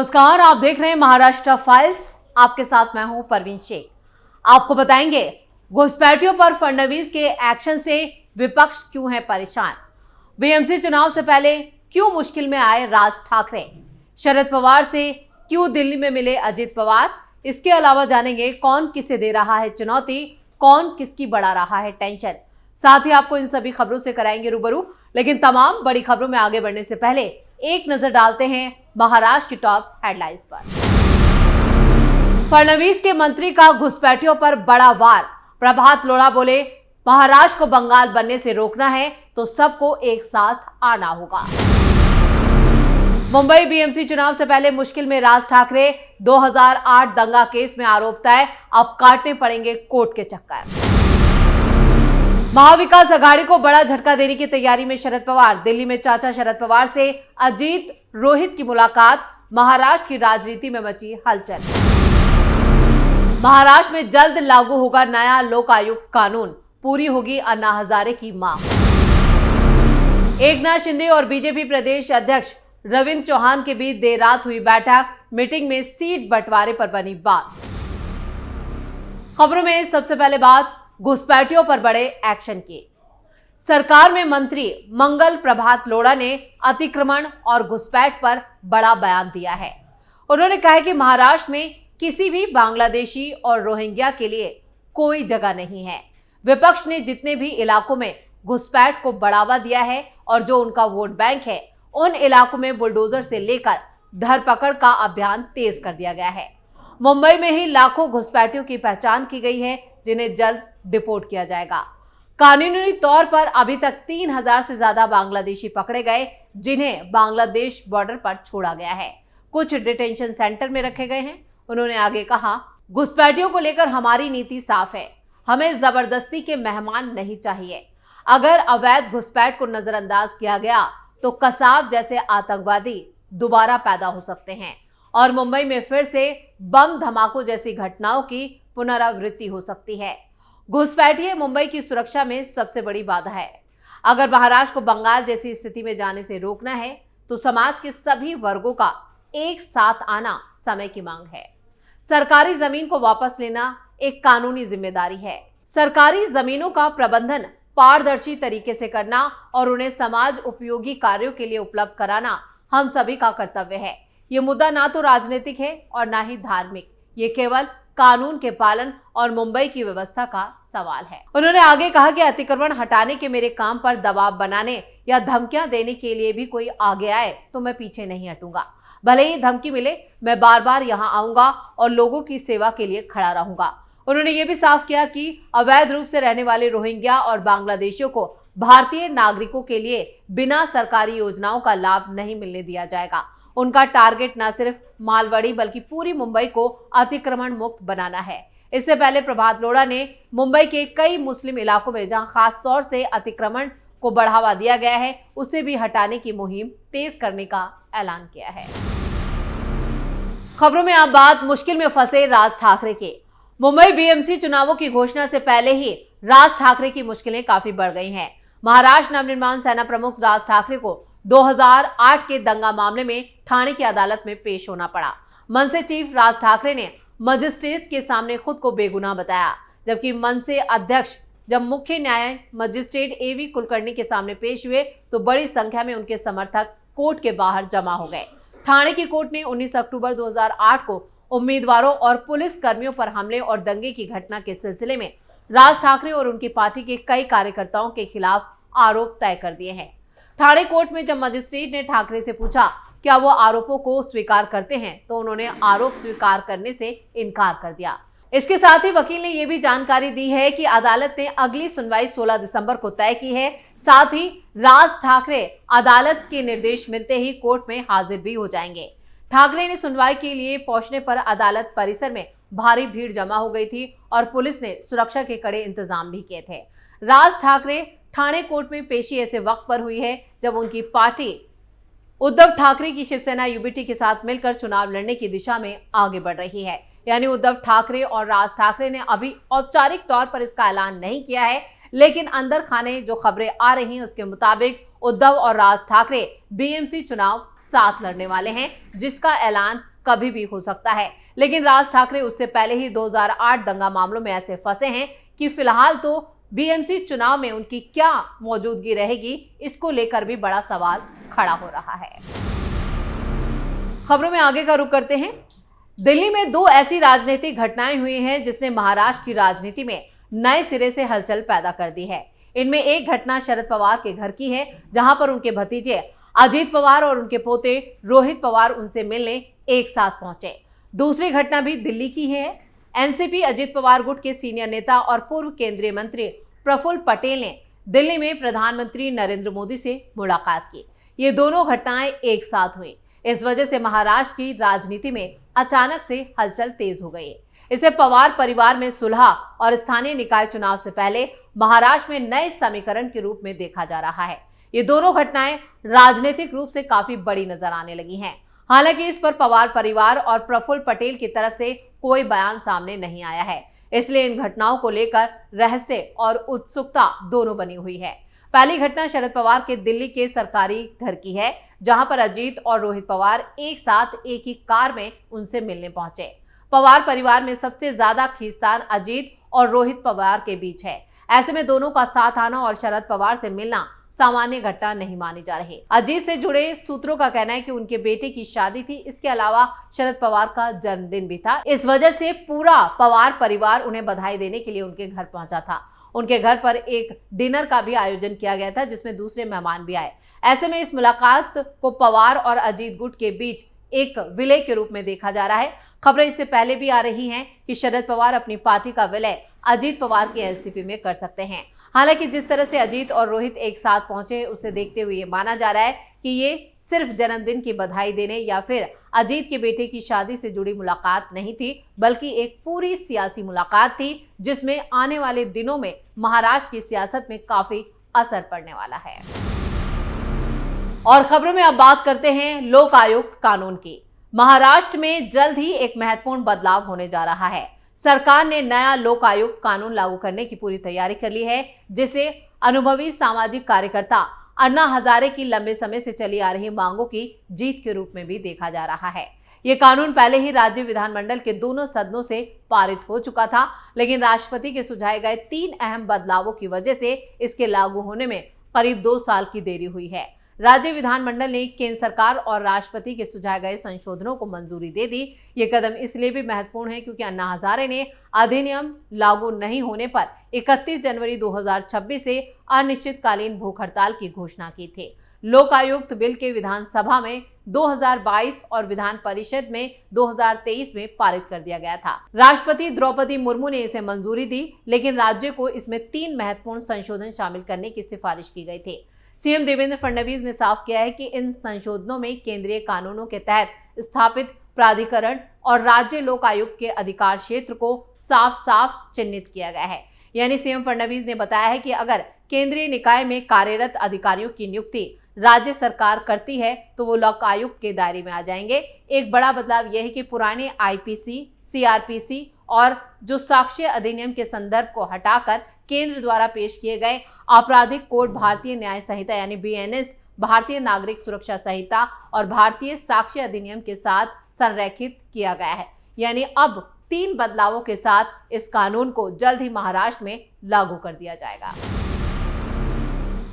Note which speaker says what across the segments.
Speaker 1: नमस्कार, आप देख रहे हैं महाराष्ट्र फाइल्स। आपके साथ मैं हूं परवीन शेख। आपको बताएंगे घुसपैठियों पर फडणवीस के एक्शन से विपक्ष क्यों है परेशान, बीएमसी चुनाव से पहले क्यों मुश्किल में आए राज ठाकरे, शरद पवार से क्यों दिल्ली में मिले अजित पवार। इसके अलावा जानेंगे कौन किसे दे रहा है चुनौती, कौन किसकी बढ़ा रहा है टेंशन। साथ ही आपको इन सभी खबरों से कराएंगे रूबरू। लेकिन तमाम बड़ी खबरों में आगे बढ़ने से पहले एक नजर डालते हैं महाराष्ट्र की टॉप हेडलाइंस पर। फडणवीस के मंत्री का घुसपैठियों पर बड़ा वार। प्रभात लोढ़ा बोले, महाराष्ट्र को बंगाल बनने से रोकना है तो सबको एक साथ आना होगा। मुंबई बीएमसी चुनाव से पहले मुश्किल में राज ठाकरे, 2008 दंगा केस में आरोप तय, अब काटने पड़ेंगे कोर्ट के चक्कर। महाविकास आघाड़ी को बड़ा झटका देने की तैयारी में शरद पवार, दिल्ली में चाचा शरद पवार से अजीत रोहित की मुलाकात, महाराष्ट्र की राजनीति में मची हलचल। महाराष्ट्र में जल्द लागू होगा नया लोक आयुक्त कानून, पूरी होगी अन्ना हजारे की मांग। एकनाथ शिंदे और बीजेपी प्रदेश अध्यक्ष रविंद्र चौहान के बीच देर रात हुई बैठक, मीटिंग में सीट बंटवारे पर बनी बात। खबरों में सबसे पहले बात घुसपैठियों पर बड़े एक्शन की। सरकार में मंत्री मंगल प्रभात लोढ़ा ने अतिक्रमण और घुसपैठ पर बड़ा बयान दिया है। उन्होंने कहा कि महाराष्ट्र में किसी भी बांग्लादेशी और रोहिंग्या के लिए कोई जगह नहीं है। विपक्ष ने जितने भी इलाकों में घुसपैठ को बढ़ावा दिया है और जो उनका वोट बैंक है, उन इलाकों में बुलडोजर से लेकर धरपकड़ का अभियान तेज कर दिया गया है। मुंबई में ही लाखों घुसपैठियों की पहचान की गई है, जिन्हें जल्द डिपोर्ट किया जाएगा। कानूनी तौर पर अभी तक 3000 से ज्यादा बांग्लादेशी पकड़े गए, जिन्हें बांग्लादेश बॉर्डर पर छोड़ा गया है। कुछ डिटेंशन सेंटर में रखे गए हैं। उन्होंने आगे कहा, घुसपैठियों को लेकर हमारी नीति साफ है, हमें जबरदस्ती के मेहमान नहीं चाहिए। अगर अवैध घुसपैठ को नजरअंदाज किया गया तो कसाब जैसे आतंकवादी दोबारा पैदा हो सकते हैं और मुंबई में फिर से बम धमाकों जैसी घटनाओं की पुनरावृत्ति हो सकती है। घुसपैठिए मुंबई की सुरक्षा में सबसे बड़ी बाधा है। अगर महाराष्ट्र को बंगाल जैसी स्थिति में जाने से रोकना है तो समाज के सभी वर्गों का एक साथ आना समय की मांग है। सरकारी जमीन को वापस लेना एक कानूनी जिम्मेदारी है। सरकारी जमीनों का प्रबंधन पारदर्शी तरीके से करना और उन्हें समाज उपयोगी कार्यों के लिए उपलब्ध कराना हम सभी का कर्तव्य है। ये मुद्दा ना तो राजनीतिक है और ना ही धार्मिक, ये केवल कानून के पालन और मुंबई की व्यवस्था का सवाल है। उन्होंने आगे कहा कि अतिक्रमण हटाने के मेरे काम पर दबाव बनाने या धमकियां देने के लिए भी कोई आगे आए तो मैं पीछे नहीं हटूंगा। भले ही धमकी मिले, मैं बार बार यहां आऊंगा और लोगों की सेवा के लिए खड़ा रहूंगा। उन्होंने ये भी साफ किया कि अवैध रूप से रहने वाले रोहिंग्या और बांग्लादेशियों को भारतीय नागरिकों के लिए बिना सरकारी योजनाओं का लाभ नहीं मिलने दिया जाएगा। उनका टारगेट न सिर्फ मालवाड़ी बल्कि पूरी मुंबई को अतिक्रमण मुक्त बनाना है। इससे पहले प्रभात लोढ़ा ने मुंबई के कई मुस्लिम इलाकों में जहां खास तौर से अतिक्रमण को बढ़ावा दिया गया है, उसे भी हटाने की मुहिम तेज करने का ऐलान किया है। खबरों में अब बात मुश्किल में फंसे राज ठाकरे के। मुंबई बीएमसी चुनावों की घोषणा से पहले ही राज ठाकरे की मुश्किलें काफी बढ़ गई हैं। महाराष्ट्र नवनिर्माण सेना प्रमुख राज ठाकरे को 2008 के दंगा मामले में ठाणे की अदालत में पेश होना पड़ा। मनसे चीफ राज ठाकरे ने मजिस्ट्रेट के सामने खुद को बेगुनाह बताया, जबकि मनसे अध्यक्ष जब मुख्य न्याय मजिस्ट्रेट एवी कुलकर्णी के सामने पेश हुए तो बड़ी संख्या में उनके समर्थक कोर्ट के बाहर जमा हो गए। ठाणे की कोर्ट ने 19 अक्टूबर 2008 को उम्मीदवारों और पुलिस कर्मियों पर हमले और दंगे की घटना के सिलसिले में राज ठाकरे और उनकी पार्टी के कई कार्यकर्ताओं के खिलाफ आरोप तय कर दिए हैं। ठाणे कोर्ट में जब मजिस्ट्रेट ने ठाकरे से पूछा क्या वो आरोपों को स्वीकार करते हैं तो उन्होंने आरोप स्वीकार करने से इनकार कर दिया। इसके साथ ही वकील ने यह भी जानकारी दी है कि अदालत ने अगली सुनवाई 16 दिसंबर को तय की है। साथ ही राज ठाकरे अदालत के निर्देश मिलते ही कोर्ट में हाजिर भी हो जाएंगे। ठाकरे ने सुनवाई के लिए पहुंचने पर अदालत परिसर में भारी भीड़ जमा हो गई थी और पुलिस ने सुरक्षा के कड़े इंतजाम भी किए थे। राज ठाकरे ठाणे कोर्ट में पेशी ऐसे वक्त पर हुई है जब उनकी पार्टी उद्धव ठाकरे की शिवसेना यूबीटी के साथ मिलकर चुनाव लड़ने की दिशा में आगे बढ़ रही है। यानी उद्धव ठाकरे और राज ठाकरे ने अभी औपचारिक तौर पर इसका ऐलान नहीं किया है, लेकिन अंदर खाने जो खबरें आ रही हैं उसके मुताबिक उद्धव और राज ठाकरे बीएमसी चुनाव साथ लड़ने वाले हैं, जिसका ऐलान कभी भी हो सकता है, लेकिन राज ठाकरे उससे पहले ही 2008 दंगा मामलों में ऐसे फंसे हैं कि फिलहाल तो बीएमसी चुनाव में उनकी क्या मौजूदगी रहेगी, इसको लेकर भी बड़ा सवाल खड़ा हो रहा है। खबरों में आगे का रुख करते हैं। दिल्ली में दो ऐसी राजनीतिक घटनाएं हुई हैं जिसने महाराष्ट्र की राजनीति में नए सिरे से हलचल पैदा कर दी है। इनमें एक घटना शरद पवार के घर की है, जहां पर उनके भतीजे अजीत पवार और उनके पोते रोहित पवार उनसे मिलने एक साथ पहुंचे। दूसरी घटना भी दिल्ली की है। एनसीपी अजीत पवार गुट के सीनियर नेता और पूर्व केंद्रीय मंत्री प्रफुल्ल पटेल ने दिल्ली में प्रधानमंत्री नरेंद्र मोदी से मुलाकात की। ये दोनों घटनाएं एक साथ हुई। इस वजह से महाराष्ट्र की राजनीति में अचानक से हलचल तेज हो गई। इसे पवार परिवार में सुलह और स्थानीय निकाय चुनाव से पहले महाराष्ट्र में नए समीकरण के रूप में देखा जा रहा है। ये दोनों घटनाएं राजनीतिक रूप से काफी बड़ी नजर आने लगी हैं। हालांकि इस पर पवार परिवार और प्रफुल्ल पटेल की तरफ से कोई बयान सामने नहीं आया है, इसलिए इन घटनाओं को लेकर रहस्य और उत्सुकता दोनों बनी हुई है। पहली घटना शरद पवार के दिल्ली के सरकारी घर की है, जहां पर अजीत और रोहित पवार एक साथ एक ही कार में उनसे मिलने पहुंचे। पवार परिवार में सबसे ज्यादा खींचतान अजीत और रोहित पवार के बीच है। ऐसे में दोनों का साथ आना और शरद पवार से मिलना सामान्य घटना नहीं मानी जा रही। अजीत से जुड़े सूत्रों का कहना है कि उनके बेटे की शादी थी, इसके अलावा शरद पवार का जन्मदिन भी था। इस वजह से पूरा पवार परिवार उन्हें बधाई देने के लिए उनके घर पहुंचा था। उनके घर पर एक डिनर का भी आयोजन किया गया था, जिसमें दूसरे मेहमान भी आए। ऐसे में इस मुलाकात को पवार और अजीत गुट के बीच एक विलय के रूप में देखा जा रहा है। खबरें इससे पहले भी आ रही हैं कि शरद पवार अपनी पार्टी का विलय अजीत पवार की एनसीपी में कर सकते हैं। हालांकि जिस तरह से अजीत और रोहित एक साथ पहुंचे, उसे देखते हुए ये माना जा रहा है कि ये सिर्फ जन्मदिन की बधाई देने या फिर अजीत के बेटे की शादी से जुड़ी मुलाकात नहीं थी, बल्कि एक पूरी सियासी मुलाकात थी, जिसमें आने वाले दिनों में महाराष्ट्र की सियासत में काफी असर पड़ने वाला है। और खबरों में अब बात करते हैं लोक आयुक्त कानून की। महाराष्ट्र में जल्द ही एक महत्वपूर्ण बदलाव होने जा रहा है। सरकार ने नया लोक आयुक्त कानून लागू करने की पूरी तैयारी कर ली है, जिसे अनुभवी सामाजिक कार्यकर्ता अन्ना हजारे की लंबे समय से चली आ रही मांगों की जीत के रूप में भी देखा जा रहा है। ये कानून पहले ही राज्य विधानमंडल के दोनों सदनों से पारित हो चुका था, लेकिन राष्ट्रपति के सुझाए गए 3 अहम बदलावों की वजह से इसके लागू होने में करीब 2 साल की देरी हुई है। राज्य विधानमंडल ने केंद्र सरकार और राष्ट्रपति के सुझाए गए संशोधनों को मंजूरी दे दी। ये कदम इसलिए भी महत्वपूर्ण है क्योंकि अन्ना हजारे ने अधिनियम लागू नहीं होने पर 31 जनवरी 2026 से अनिश्चितकालीन भूख हड़ताल की घोषणा की थी। लोकायुक्त बिल के विधानसभा में 2022 और विधान परिषद में 2023 में पारित कर दिया गया था। राष्ट्रपति द्रौपदी मुर्मू ने इसे मंजूरी दी, लेकिन राज्य को इसमें 3 महत्वपूर्ण संशोधन शामिल करने की सिफारिश की गई थी। सीएम देवेंद्र फडणवीस ने साफ किया है कि इन संशोधनों में केंद्रीय कानूनों के तहत स्थापित प्राधिकरण और राज्य लोक आयुक्त के अधिकार क्षेत्र को साफ साफ चिन्हित किया गया है। यानी सीएम फडणवीस ने बताया है कि अगर केंद्रीय निकाय में कार्यरत अधिकारियों की नियुक्ति राज्य सरकार करती है तो वो लोक आयुक्त के दायरे में आ जाएंगे। एक बड़ा बदलाव यह है कि पुराने आईपीसी, सीआरपीसी और जो साक्ष्य अधिनियम के संदर्भ को हटाकर केंद्र द्वारा पेश किए गए आपराधिक कोड, भारतीय न्याय संहिता यानी बीएनएस, भारतीय नागरिक सुरक्षा संहिता और भारतीय साक्ष्य अधिनियम के साथ संरेखित किया गया है। यानी अब 3 बदलावों के साथ इस कानून को जल्द ही महाराष्ट्र में लागू कर दिया जाएगा।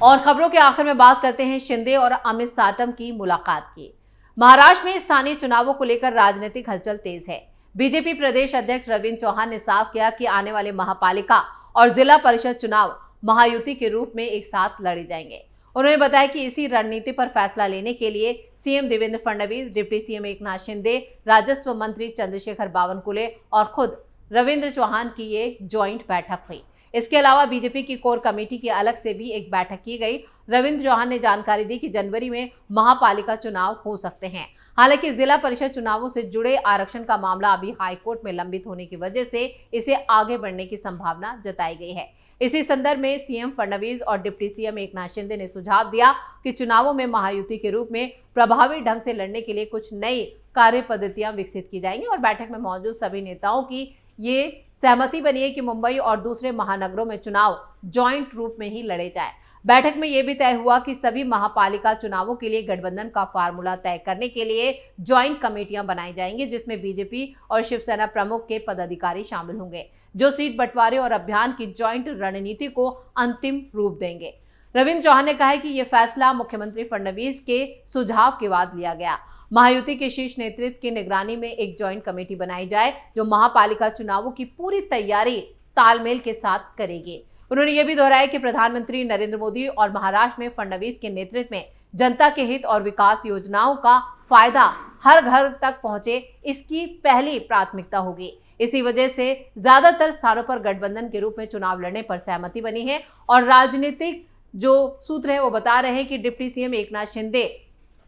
Speaker 1: और खबरों के आखिर में बात करते हैं शिंदे और अमित साटम की मुलाकात की। महाराष्ट्र में स्थानीय चुनावों को लेकर राजनीतिक हलचल तेज है। बीजेपी प्रदेश अध्यक्ष रविंद्र चौहान ने साफ किया कि आने वाले महापालिका और जिला परिषद चुनाव महायुति के रूप में एक साथ लड़े जाएंगे। उन्होंने बताया कि इसी रणनीति पर फैसला लेने के लिए CM Devendra Fadnavis, deputy CM Eknath Shinde, राजस्व मंत्री चंद्रशेखर बावनकुले और खुद रविंद्र चौहान की ये ज्वाइंट बैठक हुई। इसके अलावा बीजेपी की कोर कमेटी की अलग से भी एक बैठक की गई। रविंद्र चौहान ने जानकारी दी कि जनवरी में महापालिका चुनाव हो सकते हैं। हालांकि जिला परिषद चुनावों से जुड़े आरक्षण का मामला अभी हाईकोर्ट में लंबित होने की वजह से इसे आगे बढ़ने की संभावना जताई गई है। इसी संदर्भ में सीएम फडणवीस और डिप्टी सीएम एकनाथ शिंदे ने सुझाव दिया कि चुनावों में महायुति के रूप में प्रभावी ढंग से लड़ने के लिए कुछ नई कार्य पद्धतियां विकसित की जाएंगी और बैठक में मौजूद सभी नेताओं की ये सहमति बनी है कि मुंबई और दूसरे महानगरों में चुनाव जॉइंट रूप में ही लड़े जाए। बैठक में यह भी तय हुआ कि सभी महापालिका चुनावों के लिए गठबंधन का फार्मूला तय करने के लिए ज्वाइंट कमेटियां बनाई जाएंगी, जिसमें बीजेपी और शिवसेना प्रमुख के पदाधिकारी शामिल होंगे, जो सीट बंटवारे और अभियान की ज्वाइंट रणनीति को अंतिम रूप देंगे। रविंद्र चौहान ने कहा है कि यह फैसला मुख्यमंत्री फडणवीस के सुझाव के बाद लिया गया। महायुति के शीर्ष नेतृत्व की निगरानी में एक ज्वाइंट कमेटी बनाई जाए, जो महापालिका चुनावों की पूरी तैयारी तालमेल के साथ करेगी। उन्होंने यह भी दोहराया कि प्रधानमंत्री नरेंद्र मोदी और महाराष्ट्र में फडणवीस के नेतृत्व में जनता के हित और विकास योजनाओं का फायदा हर घर तक पहुंचे, इसकी पहली प्राथमिकता होगी। इसी वजह से ज्यादातर स्थानों पर गठबंधन के रूप में चुनाव लड़ने पर सहमति बनी है और राजनीतिक जो सूत्र है वो बता रहे हैं कि डिप्टी सीएम एकनाथ शिंदे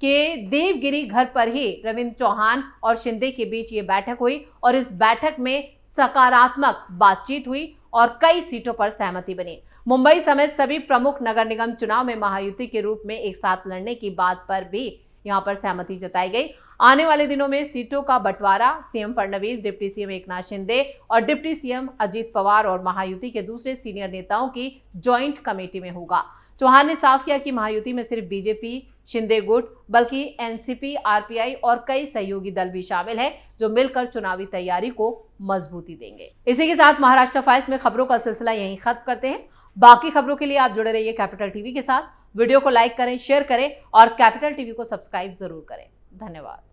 Speaker 1: के देवगिरी घर पर ही रविंद्र चौहान और शिंदे के बीच ये बैठक हुई और इस बैठक में सकारात्मक बातचीत हुई और कई सीटों पर सहमति बनी। मुंबई समेत सभी प्रमुख नगर निगम चुनाव में महायुति के रूप में एक साथ लड़ने की बात पर भी यहां पर सहमति जताई गई। आने वाले दिनों में सीटों का बंटवारा CM Fadnavis, deputy CM Eknath Shinde और डिप्टी सीएम अजित पवार और महायुति के दूसरे सीनियर नेताओं की ज्वाइंट कमेटी में होगा। चौहान ने साफ किया कि महायुति में सिर्फ बीजेपी, शिंदे गुट, बल्कि एनसीपी, आरपीआई और कई सहयोगी दल भी शामिल हैं, जो मिलकर चुनावी तैयारी को मजबूती देंगे। इसी के साथ महाराष्ट्र फाइल्स में खबरों का सिलसिला यहीं खत्म करते हैं। बाकी खबरों के लिए आप जुड़े रहिए कैपिटल टीवी के साथ। वीडियो को लाइक करें, शेयर करें और कैपिटल टीवी को सब्सक्राइब जरूर करें। धन्यवाद।